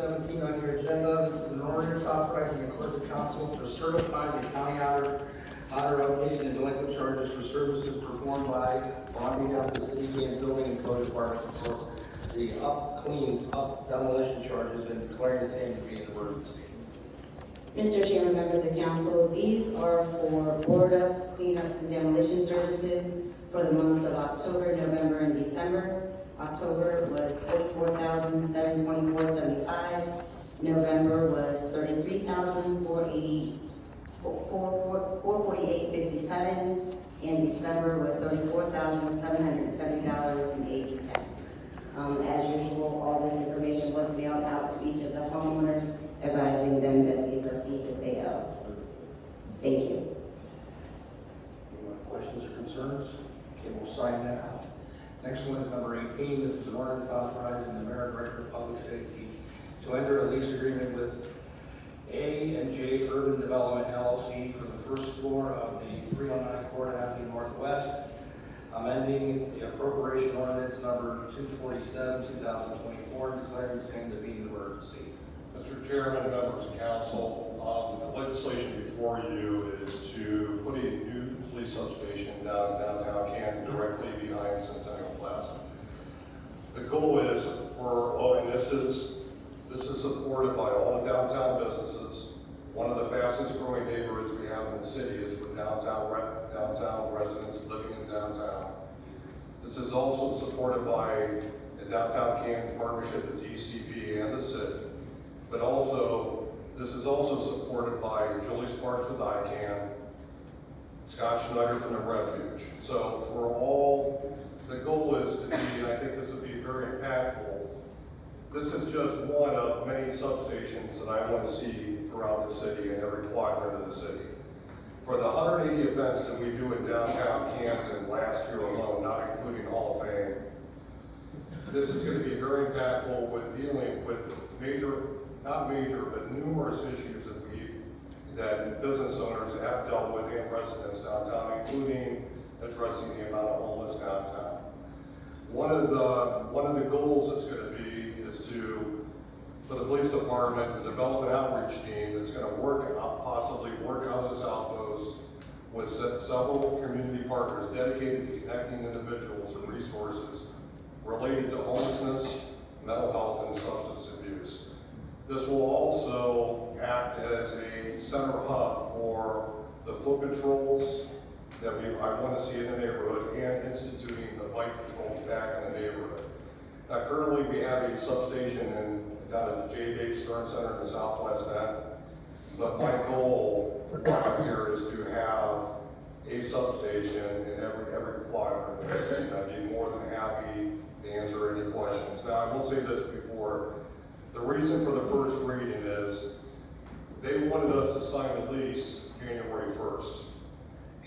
17 on your agenda. This is an ordinance authorizing the clerk of council to certify the county auditor updated and delinquent charges for services performed by or on behalf of the city and building and code department for the clean up demolition charges and declaring the same to be an emergency. Mr. Chairman, members of council, these are for board ups, cleanups, and demolition services for the months of October, November, and December. October was $44,724.75. November was $33,448.57, and December was $34,770.80. As usual, all this information was mailed out to each of the homeowners, advising them that these are fees that they owe. Thank you. Any more questions or concerns? Okay, we'll sign that out. Next one is number 18. This is an ordinance authorizing the mayor and director of public safety to enter a lease agreement with A&J Urban Development LLC for the first floor of the 309 Court Avenue Northwest, amending the appropriation ordinance number 247, 2024, declaring the same to be an emergency. Mr. Chairman, members of council, the legislation before you is to put a new police substation down in downtown Canton directly behind Centennial Plaza. The goal is and this is supported by all the downtown businesses. One of the fastest growing neighborhoods we have in the city is for downtown residents living in downtown. This is also supported by the Downtown Canton partnership with DCB and the city. But also, this is also supported by Julie Sparks with ICANN, Scott Schneider from the Refuge. So for all, the goal is to be, and I think this would be very impactful, this is just one of many substations that I want to see throughout the city and every quadrant of the city. For the 180 events that we do in downtown Canton last year alone, not including Hall of Fame, this is going to be very impactful with dealing with but numerous issues that business owners have dealt with and residents downtown, including addressing the amount of homeless downtown. One of the goals that's going to be is for the police department, the development outreach team that's going to possibly work out of this outpost with several community partners dedicated to connecting individuals and resources related to homelessness, mental health, and substance abuse. This will also act as a center hub for the foot patrols that I want to see in the neighborhood and instituting the bike patrols back in the neighborhood. Now, currently we have a substation down at the J. Dave Stern Center in the Southwest End, but my goal here is to have a substation in every quadrant of the city. I'd be more than happy to answer any questions. Now, I will say this before. The reason for the first reading is they wanted us to sign the lease January 1st.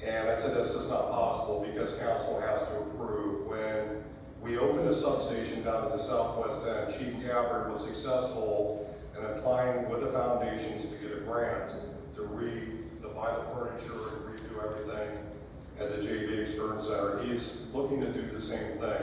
And I said that's just not possible because council has to approve. When we opened the substation down at the Southwest End, Chief Gabbard was successful in applying with the foundations to get a grant to buy the furniture and redo everything at the J. Dave Stern Center. He's looking to do the same thing.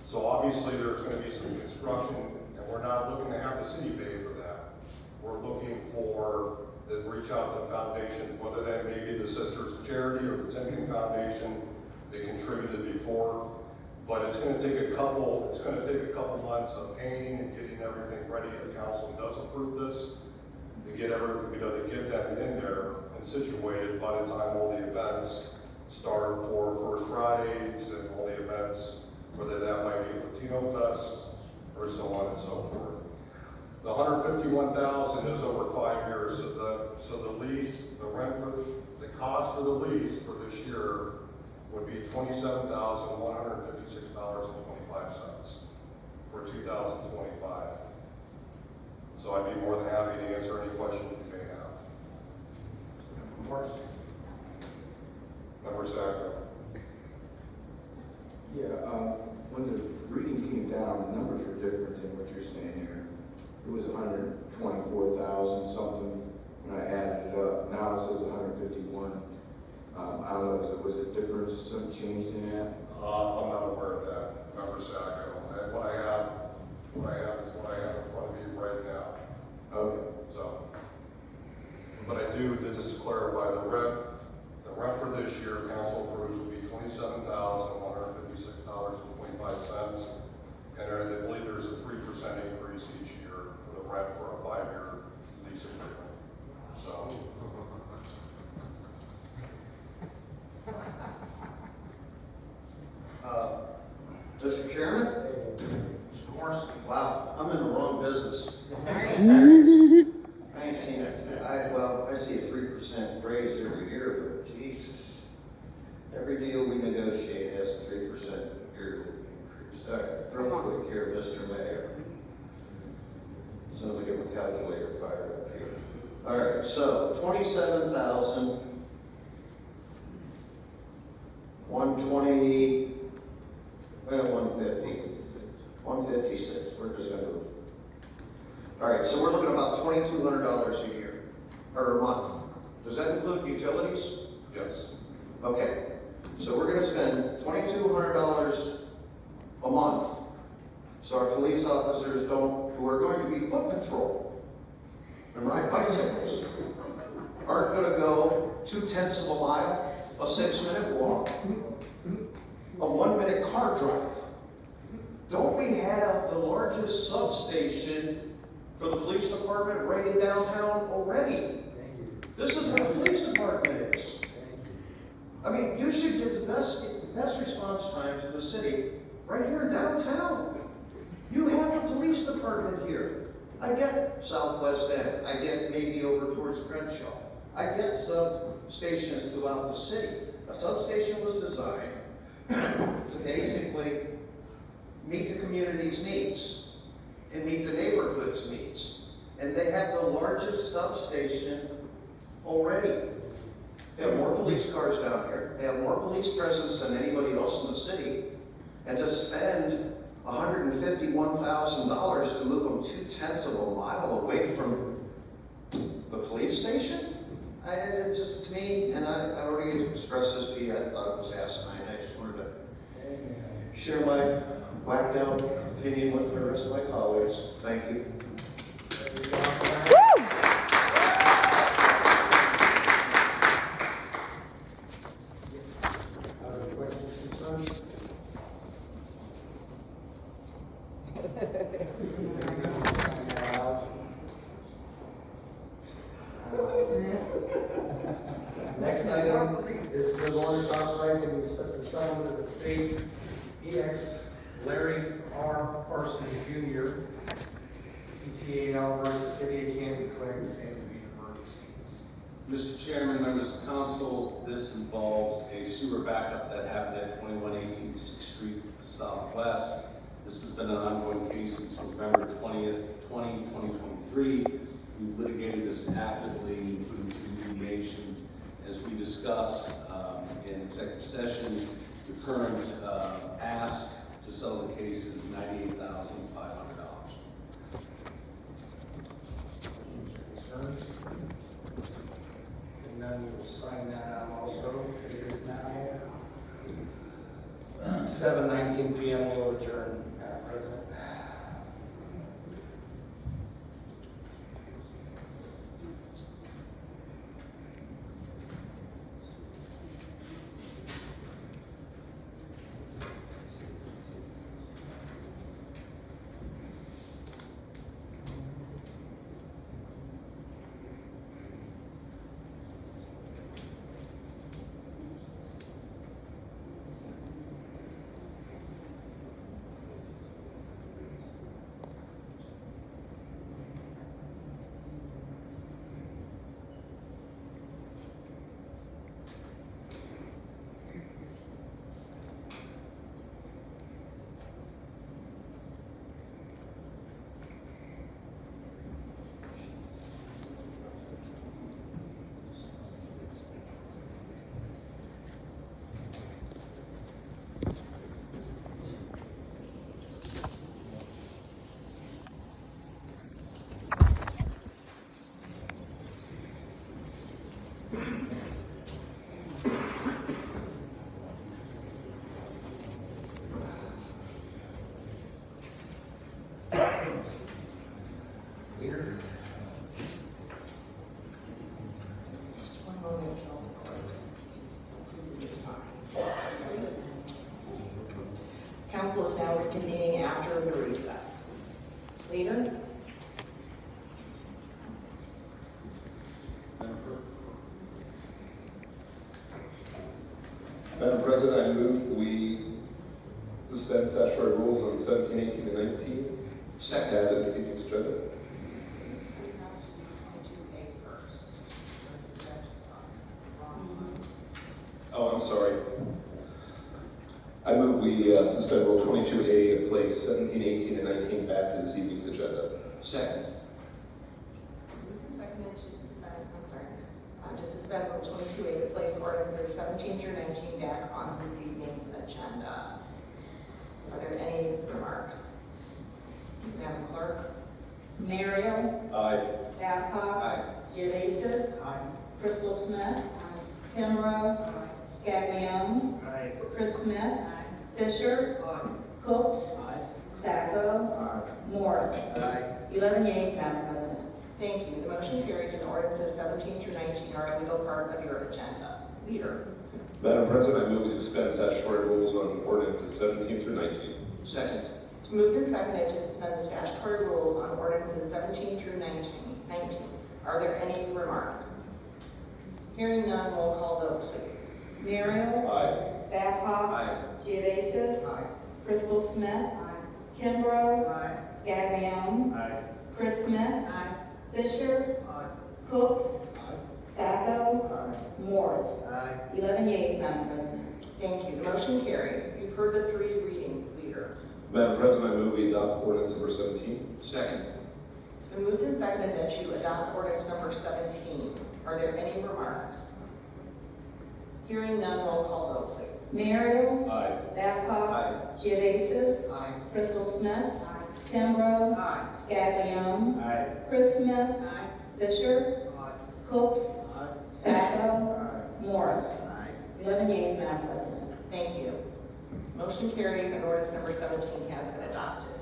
So obviously there's going to be some construction, and we're not looking to have the city pay for that. We're looking to reach out to the foundations, whether that may be the Sisters of Charity or the Timken Foundation. They contributed before, but it's going to take a couple months of painting and getting everything ready. If the council does approve this, to get them in there and situated by the time all the events start for First Fridays and all the events, whether that might be Latino Fest or so on and so forth. The $151,000 is over 5 years, so the cost for the lease for this year would be $27,156.25 for 2025. So I'd be more than happy to answer any questions you may have. Member Sacco. Yeah, when the reading came down, the numbers were different than what you're saying here. It was 124,000 something when I added it up. Now it says 151. I don't know, was it difference, some change in that? I'm not aware of that, Member Sacco. And what I have is what I have in front of you right now. do, just to clarify, the rent for this year, council approves will be $27,156.25. And I believe there's a 3% increase each year for the rent for a 5-year lease agreement. So. Mr. Chairman? Mr. Morris? Wow, I'm in the wrong business. I ain't seen it. I see a 3% raise every year, but Jesus. Every deal we negotiate has a 3% yearly increase. All right, real quick here, Mr. Mayor. So let me get my calculator fired up here. All right, so 150. 156. We're just gonna do it. All right, so we're looking at about $2,200 a year, or a month. Does that include utilities? Yes. Okay, so we're gonna spend $2,200 a month, so our police officers who are going to be foot patrol and ride bicycles, aren't gonna go 0.2 of a mile, a 6-minute walk, a 1-minute car drive. Don't we have the largest substation for the police department right in downtown already? This is what the police department is. I mean, you should get the best response times in the city right here in downtown. You have the police department here. I get Southwest End. I get maybe over towards Crenshaw. I get substations throughout the city. A substation was designed to basically meet the community's needs and meet the neighborhood's needs. And they have the largest substation already. They have more police cars down here. They have more police presence than anybody else in the city. And to spend $151,000 to move them 0.2 of a mile away from the police station? It just, to me, and I already expressed this to you, I thought it was asinine. I just wanted to share my whacked out opinion with the rest of my colleagues. Thank you. Other questions, concerns? Next item is the ordinance authorizing the settlement of the state EX Larry R. Parsons Jr. PTAL versus City of Canton declaring the same to be an emergency. Mr. Chairman, members of council, this involves a sewer backup that happened at 2118 6th Street Southwest. This has been an ongoing case since November 20th, 2023. We've litigated this actively, including through mediations. As we discussed in executive session, the current ask to settle the case is $98,500. Concerns? And then we will sign that out also. It is now 7:19 p.m. We'll adjourn, Madam President. President, I move we suspend statutory rules on 17, 18, and 19. Second. Add to this evening's agenda. Oh, I'm sorry. I move we suspend Rule 22A and place 17, 18, and 19 back to this evening's agenda. Second. Seconded to suspend Rule 22A to place ordinances 17 through 19 back on this evening's agenda. Are there any remarks? Madam Clerk? Mario, Aye. Babcock. Aye. Geovasis. Crystal Smith. Kimbrough. Scaglione. Chris Smith. Fisher. Cooks. Sacco. Morris. 11 yeas, Madam President. Thank you. The motion carries and ordinances 17 through 19 are a legal part of your agenda. Leader? Madam President, I move we suspend statutory rules on ordinances 17 through 19. Second. It's moved and seconded to suspend the statutory rules on ordinances 17 through 19. Are there any remarks? Hearing none, roll call vote, please. Mario, Aye. Babcock. Aye. Geovasis. Crystal Smith. Kimbrough. Scaglione. Chris Smith. Fisher. Cooks. Sacco. Morris. 11 yeas, Madam President. Thank you. The motion carries. You've heard the three readings, Leader. Madam President, I move we adopt ordinance number 17. Second. It's been moved and seconded that you adopt ordinance number 17. Are there any remarks? Hearing none, roll call vote, please. Mario, Aye. Babcock. Aye. Geovasis. Crystal Smith. Kimbrough. Scaglione. Chris Smith. Fisher. Cooks. Sacco. Morris. 11 yeas, Madam President. Thank you. Motion carries and ordinance number 17 has been adopted.